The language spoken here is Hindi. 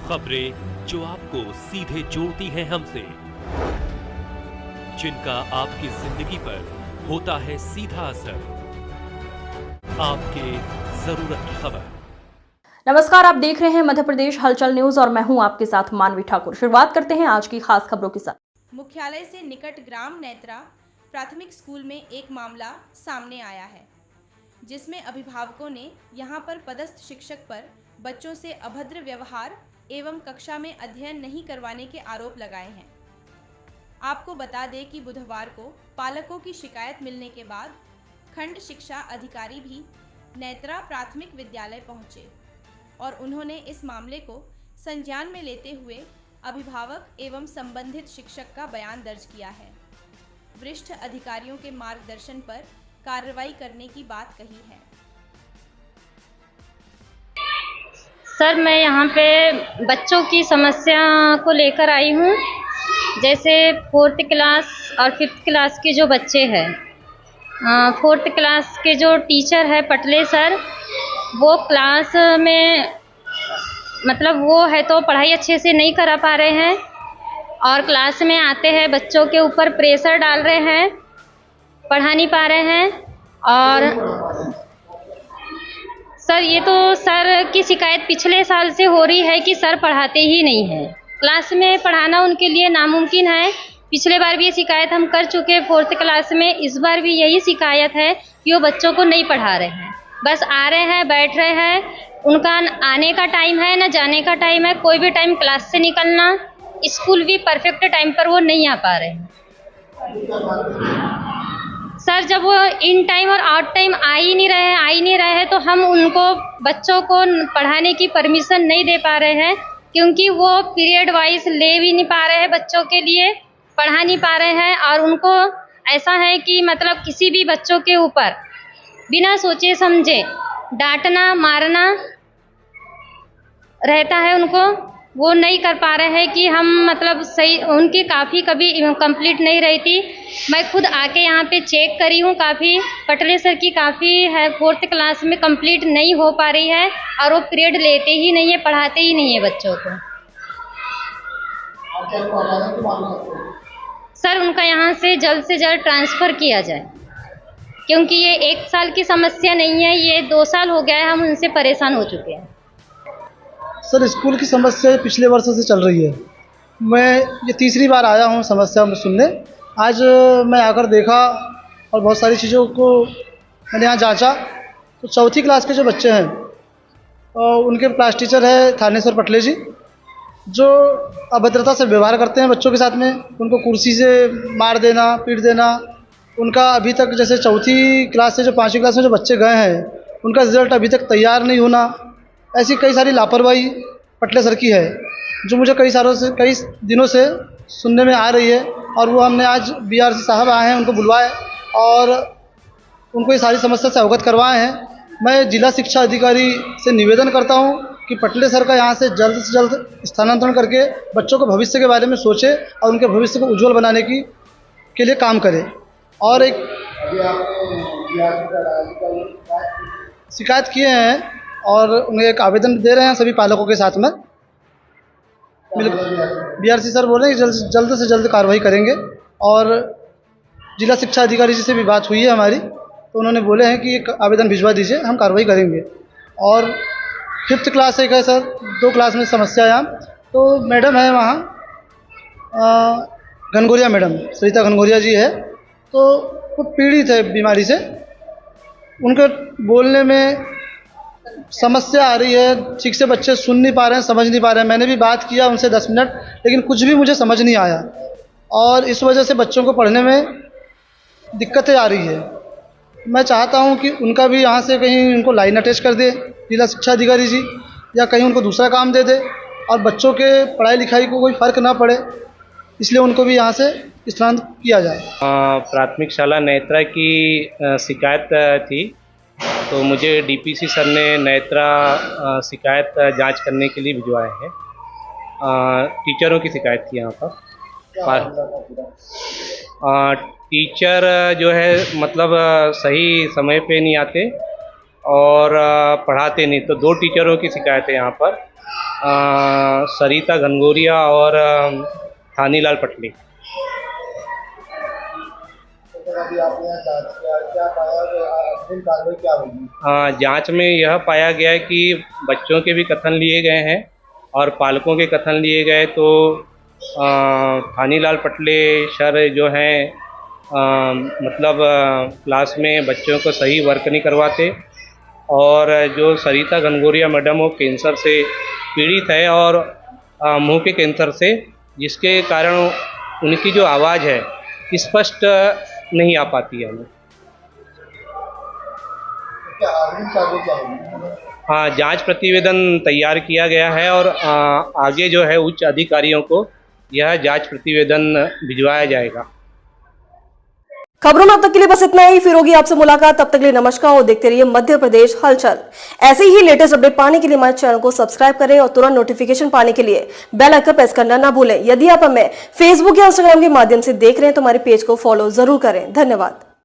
खबरें जो आपको सीधे जोड़ती हैं हमसे, जिनका आपकी जिंदगी पर होता है सीधा असर। आपके जरूरत की खबर। नमस्कार, आप देख रहे हैं मध्य प्रदेश हलचल न्यूज और मैं हूं आपके साथ मानवी ठाकुर। शुरुआत करते हैं आज की खास खबरों के साथ। मुख्यालय से निकट ग्राम नेत्रा प्राथमिक स्कूल में एक मामला सामने आया है, जिसमें अभिभावकों ने यहां पर पदस्थ शिक्षक पर बच्चों से अभद्र व्यवहार एवं कक्षा में अध्ययन नहीं करवाने के आरोप लगाए हैं। आपको बता दें कि बुधवार को पालकों की शिकायत मिलने के बाद खंड शिक्षा अधिकारी भी नेत्रा प्राथमिक विद्यालय पहुंचे और उन्होंने इस मामले को संज्ञान में लेते हुए अभिभावक एवं संबंधित शिक्षक का बयान दर्ज किया है। वरिष्ठ अधिकारियों के मार्गदर्शन पर कार्रवाई करने की बात कही है। सर, मैं यहाँ पे बच्चों की समस्या को लेकर आई हूँ। जैसे 4th क्लास और 5th क्लास के जो बच्चे हैं, 4th क्लास के जो टीचर है पटले सर, वो क्लास में मतलब वो है तो पढ़ाई अच्छे से नहीं करा पा रहे हैं और क्लास में आते हैं बच्चों के ऊपर प्रेशर डाल रहे हैं, पढ़ा नहीं पा रहे हैं। और सर, ये तो सर की शिकायत पिछले साल से हो रही है कि सर पढ़ाते ही नहीं हैं। क्लास में पढ़ाना उनके लिए नामुमकिन है। पिछले बार भी ये शिकायत हम कर चुके हैं 4th क्लास में। इस बार भी यही शिकायत है कि वो बच्चों को नहीं पढ़ा रहे हैं, बस आ रहे हैं, बैठ रहे हैं। उनका आने का टाइम है ना जाने का टाइम है। कोई भी टाइम क्लास से निकलना, स्कूल भी परफेक्ट टाइम पर वो नहीं आ पा रहे हैं। सर, जब वो इन टाइम और आउट टाइम आ ही नहीं रहे हैं तो हम उनको बच्चों को पढ़ाने की परमिशन नहीं दे पा रहे हैं, क्योंकि वो पीरियड वाइज ले भी नहीं पा रहे हैं, बच्चों के लिए पढ़ा नहीं पा रहे हैं। और उनको ऐसा है कि मतलब किसी भी बच्चों के ऊपर बिना सोचे समझे डांटना मारना रहता है उनको। वो नहीं कर पा रहे हैं कि हम मतलब सही, उनकी काफ़ी कभी कंप्लीट नहीं रहती। मैं खुद आके यहाँ पे चेक करी हूँ, काफ़ी पटले सर की काफ़ी है 4th क्लास में कंप्लीट नहीं हो पा रही है और वो पीरियड लेते ही नहीं है, पढ़ाते ही नहीं है बच्चों को। सर, उनका यहाँ से जल्द ट्रांसफ़र किया जाए, क्योंकि ये 1 साल की समस्या नहीं है, ये 2 साल हो गया है, हम उनसे परेशान हो चुके हैं। सर, स्कूल की समस्या पिछले वर्षों से चल रही है। मैं ये तीसरी बार आया हूँ समस्या में सुनने। आज मैं आकर देखा और बहुत सारी चीज़ों को मैंने यहाँ जांचा। तो 4th क्लास के जो बच्चे हैं और उनके क्लास टीचर है थानेश्वर पटले जी, जो अभद्रता से व्यवहार करते हैं बच्चों के साथ में। उनको कुर्सी से मार देना, पीट देना। उनका अभी तक जैसे 4th क्लास से जो 5वीं क्लास में जो बच्चे गए हैं, उनका रिज़ल्ट अभी तक तैयार नहीं होना, ऐसी कई सारी लापरवाही पटले सर की है, जो मुझे कई दिनों से सुनने में आ रही है। और वो हमने आज BRC साहब आए हैं, उनको बुलवाए और उनको ये सारी समस्या से अवगत करवाए हैं। मैं जिला शिक्षा अधिकारी से निवेदन करता हूँ कि पटले सर का यहाँ से जल्द स्थानांतरण करके बच्चों के भविष्य के बारे में सोचे और उनके भविष्य को उज्जवल बनाने के लिए काम करे। और एक शिकायत किए हैं और उन्हें एक आवेदन दे रहे हैं सभी पालकों के साथ में। BRC सर बोल रहे हैं कि जल्द से जल्द कार्रवाई करेंगे। और जिला शिक्षा अधिकारी जी से भी बात हुई है हमारी, तो उन्होंने बोले हैं कि एक आवेदन भिजवा दीजिए, हम कार्रवाई करेंगे। और 5th क्लास एक है सर, 2 क्लास में समस्या है यहाँ। तो मैडम है वहाँ घनघोरिया मैडम, सरिता घनघोरिया जी है, तो वो पीड़ित है बीमारी से। उनके बोलने में समस्या आ रही है, ठीक से बच्चे सुन नहीं पा रहे हैं, समझ नहीं पा रहे हैं। मैंने भी बात किया उनसे 10 मिनट, लेकिन कुछ भी मुझे समझ नहीं आया और इस वजह से बच्चों को पढ़ने में दिक्कतें आ रही है। मैं चाहता हूं कि उनका भी यहाँ से कहीं उनको लाइन अटैच कर दे जिला शिक्षा अधिकारी जी, या कहीं उनको दूसरा काम दे दे और बच्चों के पढ़ाई लिखाई को कोई फ़र्क ना पड़े, इसलिए उनको भी यहाँ से स्थानांतरित किया जाए। प्राथमिक शाला नेत्रा की शिकायत थी, तो मुझे DPC सर ने नेत्रा शिकायत जांच करने के लिए भिजवाए हैं। टीचरों की शिकायत थी यहाँ पर। टीचर जो है मतलब सही समय पे नहीं आते और पढ़ाते नहीं, तो 2 टीचरों की शिकायत है यहाँ पर। सरिता घनघोरिया और थानीलाल पटले। अभी आपने यहाँ जांच किया, क्या पाया, अंतिम कार्रवाई क्या होगी? जांच में यह पाया गया कि बच्चों के भी कथन लिए गए हैं और पालकों के कथन लिए गए, तो थानीलाल पटले सर जो हैं मतलब क्लास में बच्चों को सही वर्क नहीं करवाते, और जो सरिता घनघोरिया मैडम वो कैंसर से पीड़ित है और मुंह के कैंसर से, जिसके कारण उनकी जो आवाज़ है स्पष्ट नहीं आ पाती है हमें। क्या अंतिम कार्रवाई क्या होगी? हाँ, जांच प्रतिवेदन तैयार किया गया है और आगे जो है उच्च अधिकारियों को यह जांच प्रतिवेदन भिजवाया जाएगा। खबरों में अब तक के लिए बस इतना ही। फिर होगी आपसे मुलाकात, तब तक के लिए नमस्कार और देखते रहिए मध्य प्रदेश हलचल। ऐसे ही लेटेस्ट अपडेट पाने के लिए हमारे चैनल को सब्सक्राइब करें और तुरंत नोटिफिकेशन पाने के लिए बेल आइकन प्रेस करना ना भूलें। यदि आप हमें फेसबुक या इंस्टाग्राम के माध्यम से देख रहे हैं तो हमारे पेज को फॉलो जरूर करें। धन्यवाद।